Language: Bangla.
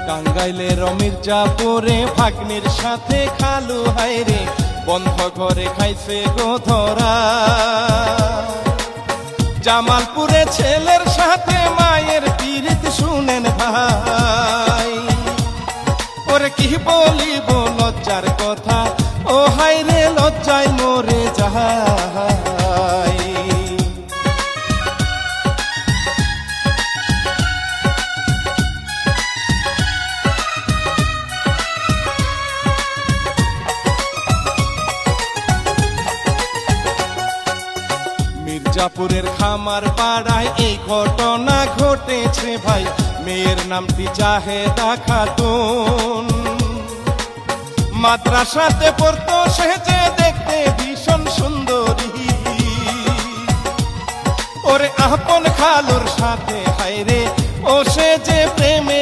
টাঙ্গাইলের মির্জাপুরে ভাগ্নির সাথে খালু হাইরে বন্ধ ঘরে খাইছে গো ধরা। জামালপুরে ছেলের সাথে মায়ের পীড়িত শুনেন ভাই, ওরে কি বলিব লজ্জার কথা, ও হাইরে লজ্জায় মরে যাই। মির্জাপুরের খামার পাড়ায় এই ঘটনা ঘটেছে ভাই, মেয়ের নামটি জাহেদা খাতুন। মাদ্রাসাতে পড়তো সেজে দেখতে ভীষণ সুন্দরী, ওরে আপন খালুর সাথে হায়রে ও সে যে প্রেমে